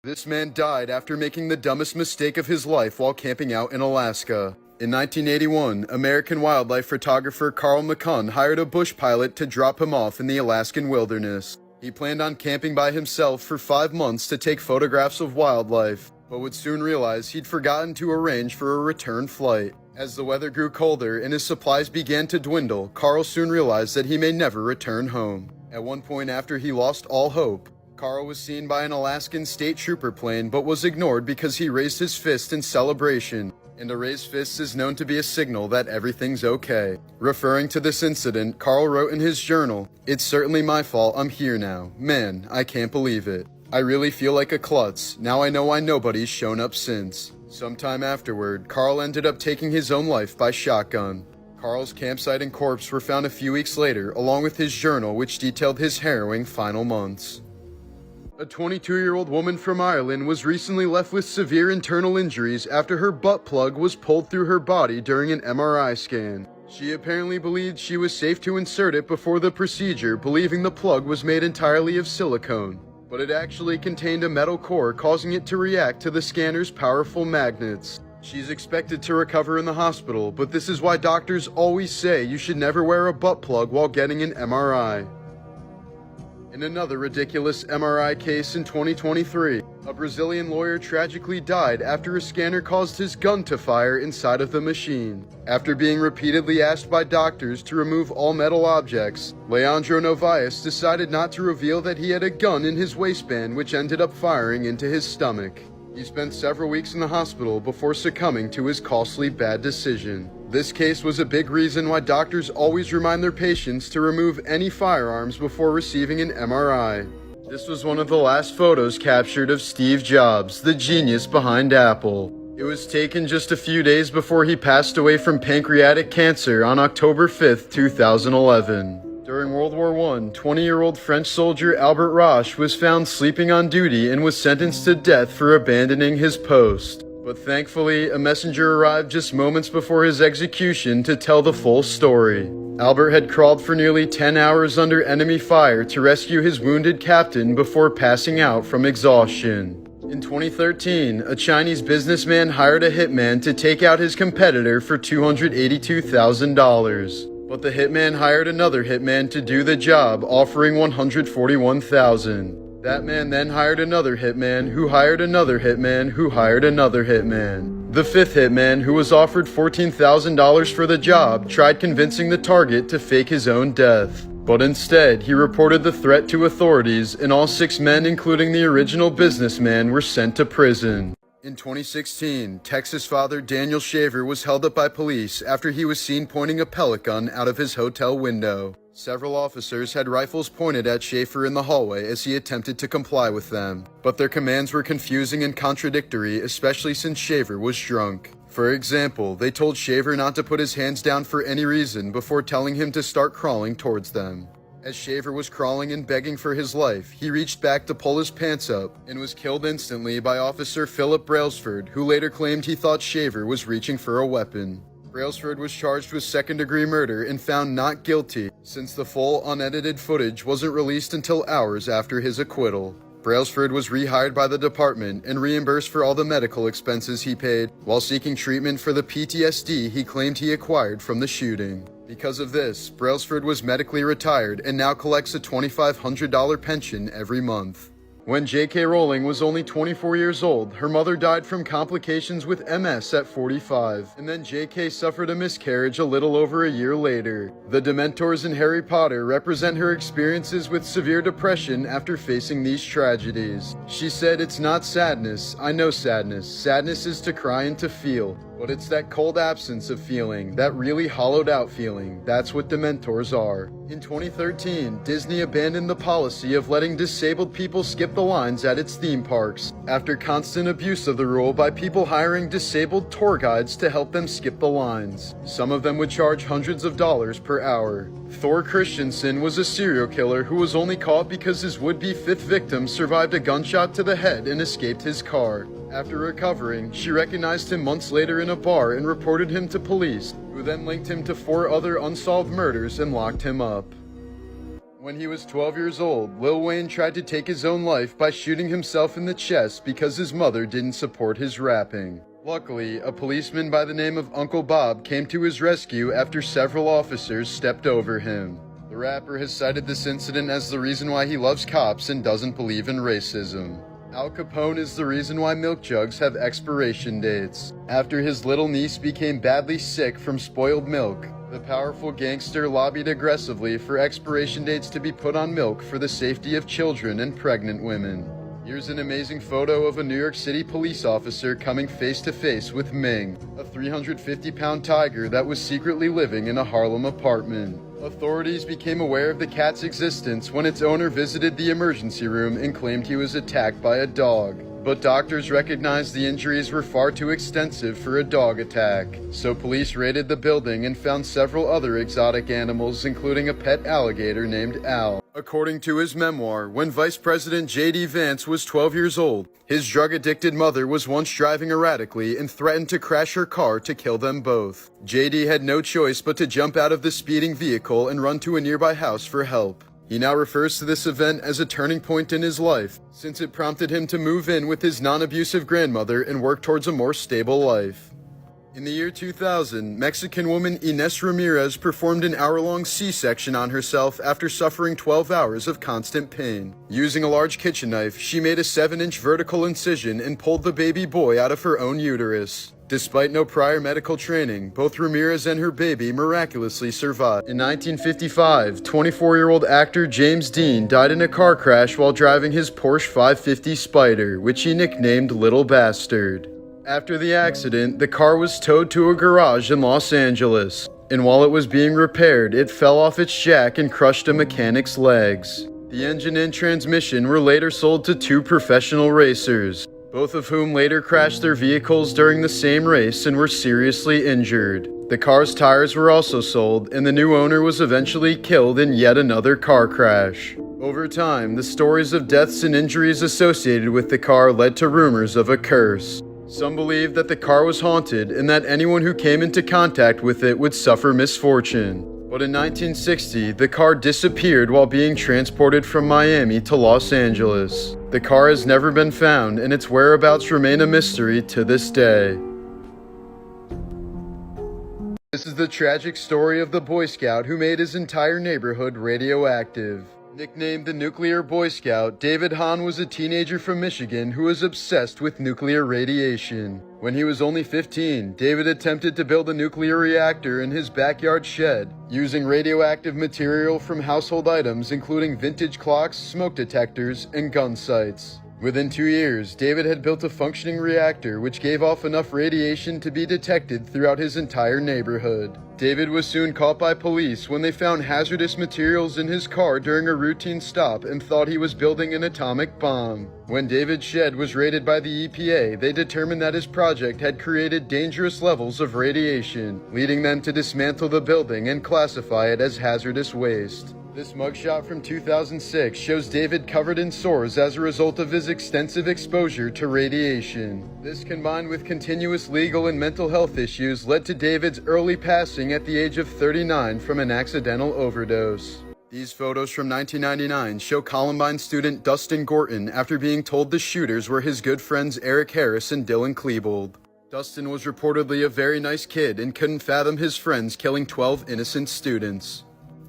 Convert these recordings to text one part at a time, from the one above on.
This man died after making the dumbest mistake of his life while camping out in Alaska. In 1981, American wildlife photographer Carl McCunn hired a bush pilot to drop him off in the Alaskan wilderness. He planned on camping by himself for 5 months to take photographs of wildlife, but would soon realize he'd forgotten to arrange for a return flight. As the weather grew colder and his supplies began to dwindle, Carl soon realized that he may never return home. At one point after he lost all hope, Carl was seen by an Alaskan state trooper plane but was ignored because he raised his fist in celebration, and a raised fist is known to be a signal that everything's okay. Referring to this incident, Carl wrote in his journal, "It's certainly my fault I'm here now. Man, I can't believe it. I really feel like a klutz. Now I know why nobody's shown up since." Sometime afterward, Carl ended up taking his own life by shotgun. Carl's campsite and corpse were found a few weeks later, along with his journal which detailed his harrowing final months. A 22-year-old woman from Ireland was recently left with severe internal injuries after her butt plug was pulled through her body during an MRI scan. She apparently believed she was safe to insert it before the procedure, believing the plug was made entirely of silicone, but it actually contained a metal core, causing it to react to the scanner's powerful magnets. She's expected to recover in the hospital, but this is why doctors always say you should never wear a butt plug while getting an MRI. In another ridiculous MRI case in 2023, a Brazilian lawyer tragically died after a scanner caused his gun to fire inside of the machine. After being repeatedly asked by doctors to remove all metal objects, Leandro Novaes decided not to reveal that he had a gun in his waistband, which ended up firing into his stomach. He spent several weeks in the hospital before succumbing to his costly bad decision. This case was a big reason why doctors always remind their patients to remove any firearms before receiving an MRI. This was one of the last photos captured of Steve Jobs, the genius behind Apple. It was taken just a few days before he passed away from pancreatic cancer on October 5, 2011. During World War I, 20-year-old French soldier Albert Roche was found sleeping on duty and was sentenced to death for abandoning his post. But thankfully, a messenger arrived just moments before his execution to tell the full story. Albert had crawled for nearly 10 hours under enemy fire to rescue his wounded captain before passing out from exhaustion. In 2013, a Chinese businessman hired a hitman to take out his competitor for $282,000. But the hitman hired another hitman to do the job, offering $141,000. That man then hired another hitman, who hired another hitman, who hired another hitman. The fifth hitman, who was offered $14,000 for the job, tried convincing the target to fake his own death. But instead, he reported the threat to authorities, and all 6 men, including the original businessman, were sent to prison. In 2016, Texas father Daniel Shaver was held up by police after he was seen pointing a pellet gun out of his hotel window. Several officers had rifles pointed at Shaver in the hallway as he attempted to comply with them, but their commands were confusing and contradictory, especially since Shaver was drunk. For example, they told Shaver not to put his hands down for any reason before telling him to start crawling towards them. As Shaver was crawling and begging for his life, he reached back to pull his pants up and was killed instantly by Officer Philip Brailsford, who later claimed he thought Shaver was reaching for a weapon. Brailsford was charged with second-degree murder and found not guilty, since the full unedited footage wasn't released until hours after his acquittal. Brailsford was rehired by the department and reimbursed for all the medical expenses he paid while seeking treatment for the PTSD he claimed he acquired from the shooting. Because of this, Brailsford was medically retired and now collects a $2,500 pension every month. When J.K. Rowling was only 24 years old, her mother died from complications with MS at 45, and then J.K. suffered a miscarriage a little over a year later. The Dementors in Harry Potter represent her experiences with severe depression after facing these tragedies. She said, "It's not sadness. I know sadness. Sadness is to cry and to feel. But it's that cold absence of feeling, that really hollowed out feeling. That's what Dementors are." In 2013, Disney abandoned the policy of letting disabled people skip the lines at its theme parks, after constant abuse of the rule by people hiring disabled tour guides to help them skip the lines. Some of them would charge hundreds of dollars per hour. Thor Christensen was a serial killer who was only caught because his would-be 5th victim survived a gunshot to the head and escaped his car. After recovering, she recognized him months later in a bar and reported him to police, who then linked him to 4 other unsolved murders and locked him up. When he was 12 years old, Lil Wayne tried to take his own life by shooting himself in the chest because his mother didn't support his rapping. Luckily, a policeman by the name of Uncle Bob came to his rescue after several officers stepped over him. The rapper has cited this incident as the reason why he loves cops and doesn't believe in racism. Al Capone is the reason why milk jugs have expiration dates. After his little niece became badly sick from spoiled milk, the powerful gangster lobbied aggressively for expiration dates to be put on milk for the safety of children and pregnant women. Here's an amazing photo of a New York City police officer coming face to face with Ming, a 350-pound tiger that was secretly living in a Harlem apartment. Authorities became aware of the cat's existence when its owner visited the emergency room and claimed he was attacked by a dog. But doctors recognized the injuries were far too extensive for a dog attack. So police raided the building and found several other exotic animals, including a pet alligator named Al. According to his memoir, when Vice President J.D. Vance was 12 years old, his drug-addicted mother was once driving erratically and threatened to crash her car to kill them both. J.D. had no choice but to jump out of the speeding vehicle and run to a nearby house for help. He now refers to this event as a turning point in his life, since it prompted him to move in with his non-abusive grandmother and work towards a more stable life. In the year 2000, Mexican woman Ines Ramirez performed an hour-long C-section on herself after suffering 12 hours of constant pain. Using a large kitchen knife, she made a 7-inch vertical incision and pulled the baby boy out of her own uterus. Despite no prior medical training, both Ramirez and her baby miraculously survived. In 1955, 24-year-old actor James Dean died in a car crash while driving his Porsche 550 Spyder, which he nicknamed Little Bastard. After the accident, the car was towed to a garage in Los Angeles, and while it was being repaired, it fell off its jack and crushed a mechanic's legs. The engine and transmission were later sold to 2 professional racers, both of whom later crashed their vehicles during the same race and were seriously injured. The car's tires were also sold, and the new owner was eventually killed in yet another car crash. Over time, the stories of deaths and injuries associated with the car led to rumors of a curse. Some believed that the car was haunted and that anyone who came into contact with it would suffer misfortune. But in 1960, the car disappeared while being transported from Miami to Los Angeles. The car has never been found, and its whereabouts remain a mystery to this day. This is the tragic story of the Boy Scout who made his entire neighborhood radioactive. Nicknamed the Nuclear Boy Scout, David Hahn was a teenager from Michigan who was obsessed with nuclear radiation. When he was only 15, David attempted to build a nuclear reactor in his backyard shed, using radioactive material from household items including vintage clocks, smoke detectors, and gun sights. Within 2 years, David had built a functioning reactor which gave off enough radiation to be detected throughout his entire neighborhood. David was soon caught by police when they found hazardous materials in his car during a routine stop and thought he was building an atomic bomb. When David's shed was raided by the EPA, they determined that his project had created dangerous levels of radiation, leading them to dismantle the building and classify it as hazardous waste. This mugshot from 2006 shows David covered in sores as a result of his extensive exposure to radiation. This, combined with continuous legal and mental health issues, led to David's early passing at the age of 39 from an accidental overdose. These photos from 1999 show Columbine student Dustin Gorton after being told the shooters were his good friends Eric Harris and Dylan Klebold. Dustin was reportedly a very nice kid and couldn't fathom his friends killing 12 innocent students.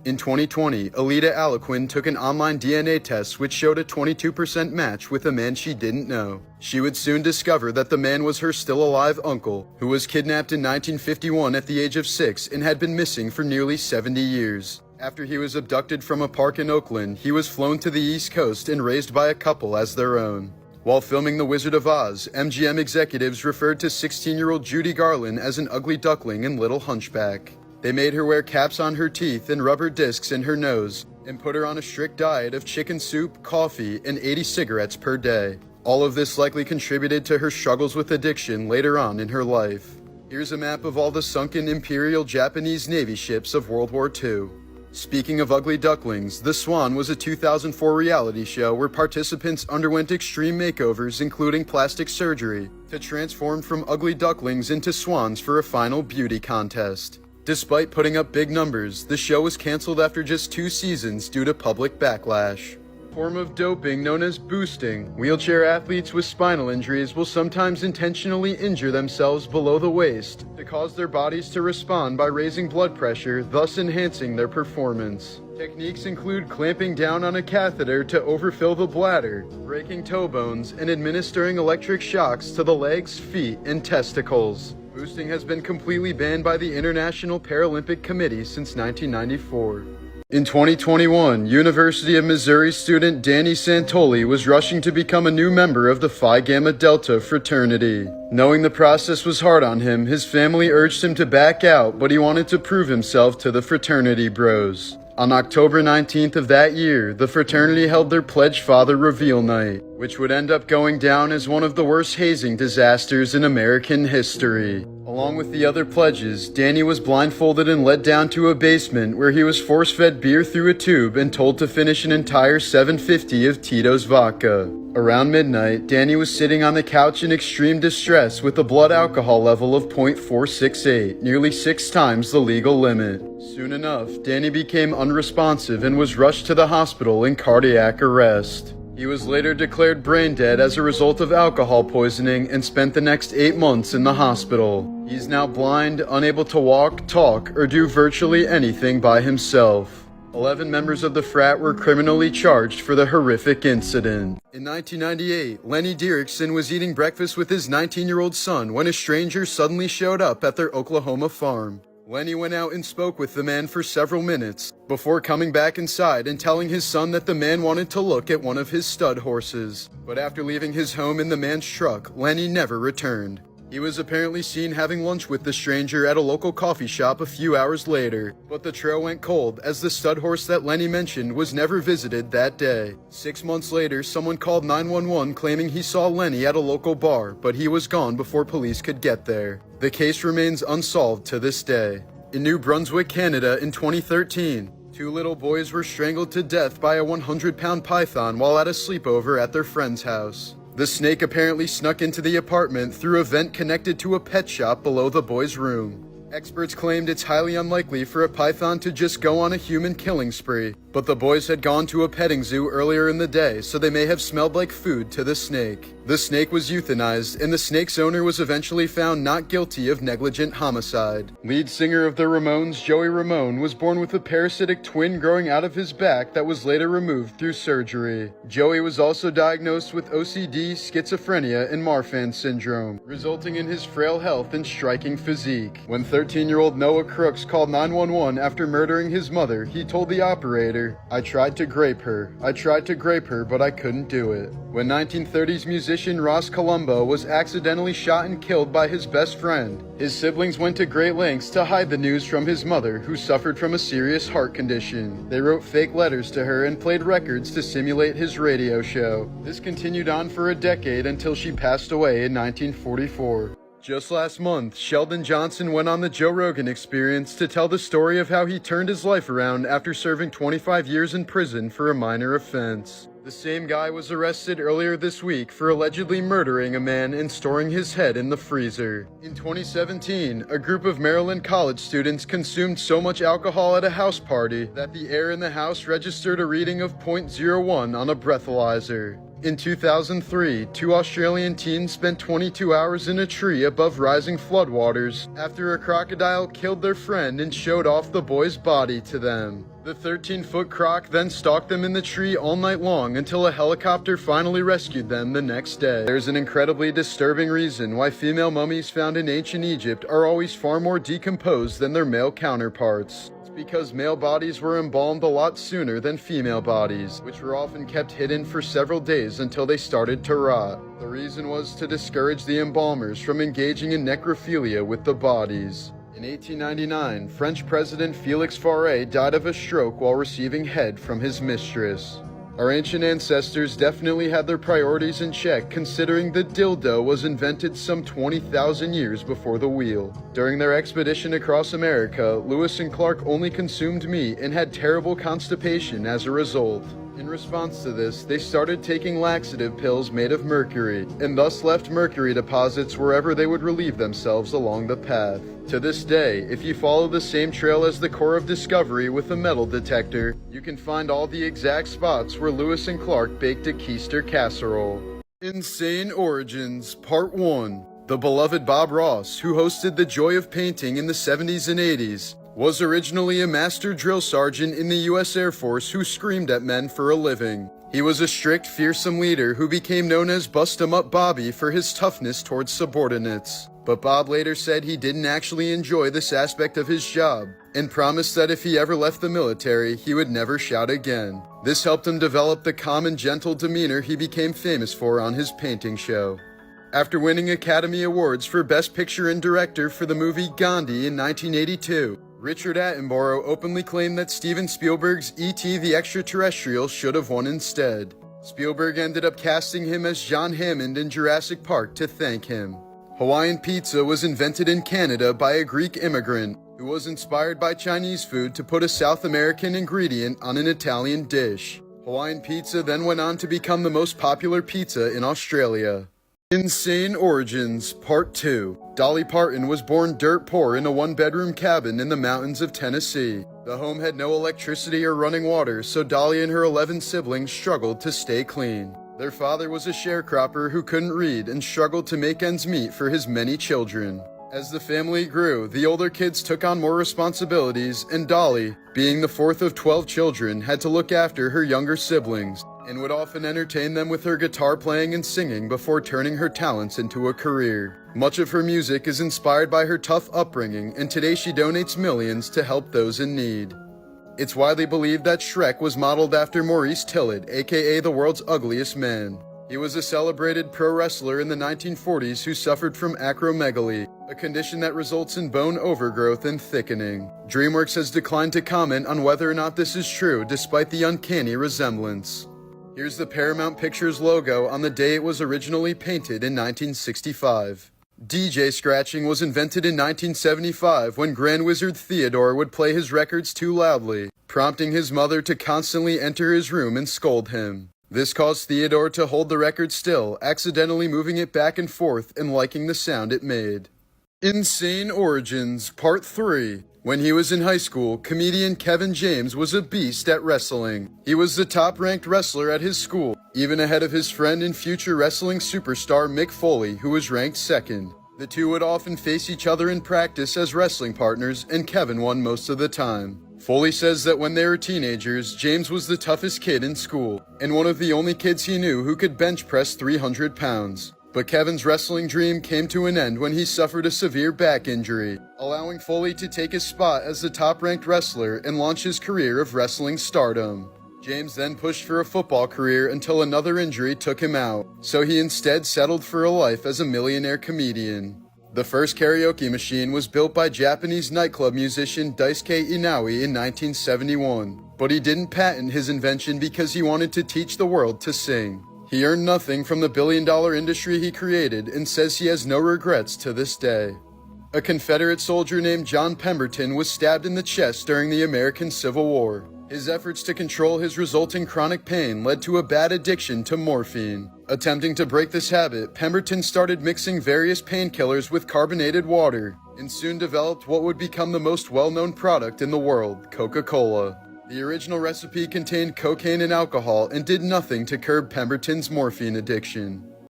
In 2020, Alita Aliquin took an online DNA test which showed a 22% match with a man she didn't know. She would soon discover that the man was her still-alive uncle, who was kidnapped in 1951 at the age of 6 and had been missing for nearly 70 years. After he was abducted from a park in Oakland, he was flown to the East Coast and raised by a couple as their own. While filming The Wizard of Oz, MGM executives referred to 16-year-old Judy Garland as an ugly duckling and little hunchback. They made her wear caps on her teeth and rubber discs in her nose, and put her on a strict diet of chicken soup, coffee, and 80 cigarettes per day. All of this likely contributed to her struggles with addiction later on in her life. Here's a map of all the sunken Imperial Japanese Navy ships of World War II. Speaking of ugly ducklings, The Swan was a 2004 reality show where participants underwent extreme makeovers including plastic surgery to transform from ugly ducklings into swans for a final beauty contest. Despite putting up big numbers, the show was canceled after just 2 seasons due to public backlash. A form of doping known as boosting. Wheelchair athletes with spinal injuries will sometimes intentionally injure themselves below the waist to cause their bodies to respond by raising blood pressure, thus enhancing their performance. Techniques include clamping down on a catheter to overfill the bladder, breaking toe bones, and administering electric shocks to the legs, feet, and testicles. Boosting has been completely banned by the International Paralympic Committee since 1994. In 2021, University of Missouri student Danny Santoli was rushing to become a new member of the Phi Gamma Delta fraternity. Knowing the process was hard on him, his family urged him to back out, but he wanted to prove himself to the fraternity bros. On October 19th of that year, the fraternity held their Pledge Father reveal night, which would end up going down as one of the worst hazing disasters in American history. Along with the other pledges, Danny was blindfolded and led down to a basement where he was force-fed beer through a tube and told to finish an entire 750 of Tito's vodka. Around midnight, Danny was sitting on the couch in extreme distress with a blood alcohol level of .468, nearly 6 times the legal limit. Soon enough, Danny became unresponsive and was rushed to the hospital in cardiac arrest. He was later declared brain dead as a result of alcohol poisoning and spent the next 8 months in the hospital. He's now blind, unable to walk, talk, or do virtually anything by himself. 11 members of the frat were criminally charged for the horrific incident. In 1998, Lenny Dieriksen was eating breakfast with his 19-year-old son when a stranger suddenly showed up at their Oklahoma farm. Lenny went out and spoke with the man for several minutes, before coming back inside and telling his son that the man wanted to look at one of his stud horses. But after leaving his home in the man's truck, Lenny never returned. He was apparently seen having lunch with the stranger at a local coffee shop a few hours later, but the trail went cold as the stud horse that Lenny mentioned was never visited that day. 6 months later, someone called 911 claiming he saw Lenny at a local bar, but he was gone before police could get there. The case remains unsolved to this day. In New Brunswick, Canada in 2013, 2 little boys were strangled to death by a 100-pound python while at a sleepover at their friend's house. The snake apparently snuck into the apartment through a vent connected to a pet shop below the boys' room. Experts claimed it's highly unlikely for a python to just go on a human killing spree, but the boys had gone to a petting zoo earlier in the day, so they may have smelled like food to the snake. The snake was euthanized, and the snake's owner was eventually found not guilty of negligent homicide. Lead singer of the Ramones, Joey Ramone, was born with a parasitic twin growing out of his back that was later removed through surgery. Joey was also diagnosed with OCD, schizophrenia, and Marfan syndrome, resulting in his frail health and striking physique. When 13-year-old Noah Crooks called 911 after murdering his mother, he told the operator, "I tried to grape her. I tried to grape her, but I couldn't do it." When 1930s musician Ross Colombo was accidentally shot and killed by his best friend, his siblings went to great lengths to hide the news from his mother, who suffered from a serious heart condition. They wrote fake letters to her and played records to simulate his radio show. This continued on for a decade until she passed away in 1944. Just last month, Sheldon Johnson went on the Joe Rogan Experience to tell the story of how he turned his life around after serving 25 years in prison for a minor offense. The same guy was arrested earlier this week for allegedly murdering a man and storing his head in the freezer. In 2017, a group of Maryland college students consumed so much alcohol at a house party that the air in the house registered a reading of .01 on a breathalyzer. In 2003, 2 Australian teens spent 22 hours in a tree above rising floodwaters after a crocodile killed their friend and showed off the boy's body to them. The 13-foot croc then stalked them in the tree all night long until a helicopter finally rescued them the next day. There's an incredibly disturbing reason why female mummies found in ancient Egypt are always far more decomposed than their male counterparts. It's because male bodies were embalmed a lot sooner than female bodies, which were often kept hidden for several days until they started to rot. The reason was to discourage the embalmers from engaging in necrophilia with the bodies. In 1899, French President Félix Faure died of a stroke while receiving head from his mistress. Our ancient ancestors definitely had their priorities in check, considering the dildo was invented some 20,000 years before the wheel. During their expedition across America, Lewis and Clark only consumed meat and had terrible constipation as a result. In response to this, they started taking laxative pills made of mercury, and thus left mercury deposits wherever they would relieve themselves along the path. To this day, if you follow the same trail as the core of Discovery with a metal detector, you can find all the exact spots where Lewis and Clark baked a keister casserole. Insane Origins, Part 1. The beloved Bob Ross, who hosted The Joy of Painting in the 70s and 80s, was originally a master drill sergeant in the U.S. Air Force who screamed at men for a living. He was a strict, fearsome leader who became known as Bust 'em Up Bobby for his toughness towards subordinates. But Bob later said he didn't actually enjoy this aspect of his job, and promised that if he ever left the military, he would never shout again. This helped him develop the calm and gentle demeanor he became famous for on his painting show. After winning Academy Awards for Best Picture and Director for the movie Gandhi in 1982, Richard Attenborough openly claimed that Steven Spielberg's E.T. the Extraterrestrial should have won instead. Spielberg ended up casting him as John Hammond in Jurassic Park to thank him. Hawaiian pizza was invented in Canada by a Greek immigrant who was inspired by Chinese food to put a South American ingredient on an Italian dish. Hawaiian pizza then went on to become the most popular pizza in Australia. Insane Origins, Part 2. Dolly Parton was born dirt poor in a one-bedroom cabin in the mountains of Tennessee. The home had no electricity or running water, so Dolly and her 11 siblings struggled to stay clean. Their father was a sharecropper who couldn't read and struggled to make ends meet for his many children. As the family grew, the older kids took on more responsibilities, and Dolly, being the fourth of 12 children, had to look after her younger siblings, and would often entertain them with her guitar playing and singing before turning her talents into a career. Much of her music is inspired by her tough upbringing, and today she donates millions to help those in need. It's widely believed that Shrek was modeled after Maurice Tillett, aka the world's ugliest man. He was a celebrated pro wrestler in the 1940s who suffered from acromegaly, a condition that results in bone overgrowth and thickening. DreamWorks has declined to comment on whether or not this is true, despite the uncanny resemblance. Here's the Paramount Pictures logo on the day it was originally painted in 1965. DJ scratching was invented in 1975 when Grand Wizard Theodore would play his records too loudly, prompting his mother to constantly enter his room and scold him. This caused Theodore to hold the record still, accidentally moving it back and forth and liking the sound it made. Insane Origins, Part 3. When he was in high school, comedian Kevin James was a beast at wrestling. He was the top-ranked wrestler at his school, even ahead of his friend and future wrestling superstar Mick Foley, who was ranked second. The two would often face each other in practice as wrestling partners, and Kevin won most of the time. Foley says that when they were teenagers, James was the toughest kid in school, and one of the only kids he knew who could bench press 300 pounds. But Kevin's wrestling dream came to an end when he suffered a severe back injury, allowing Foley to take his spot as the top-ranked wrestler and launch his career of wrestling stardom. James then pushed for a football career until another injury took him out, so he instead settled for a life as a millionaire comedian. The first karaoke machine was built by Japanese nightclub musician Daisuke Inoue in 1971, but he didn't patent his invention because he wanted to teach the world to sing. He earned nothing from the billion-dollar industry he created and says he has no regrets to this day. A Confederate soldier named John Pemberton was stabbed in the chest during the American Civil War. His efforts to control his resulting chronic pain led to a bad addiction to morphine. Attempting to break this habit, Pemberton started mixing various painkillers with carbonated water, and soon developed what would become the most well-known product in the world, Coca-Cola. The original recipe contained cocaine and alcohol and did nothing to curb Pemberton's morphine addiction.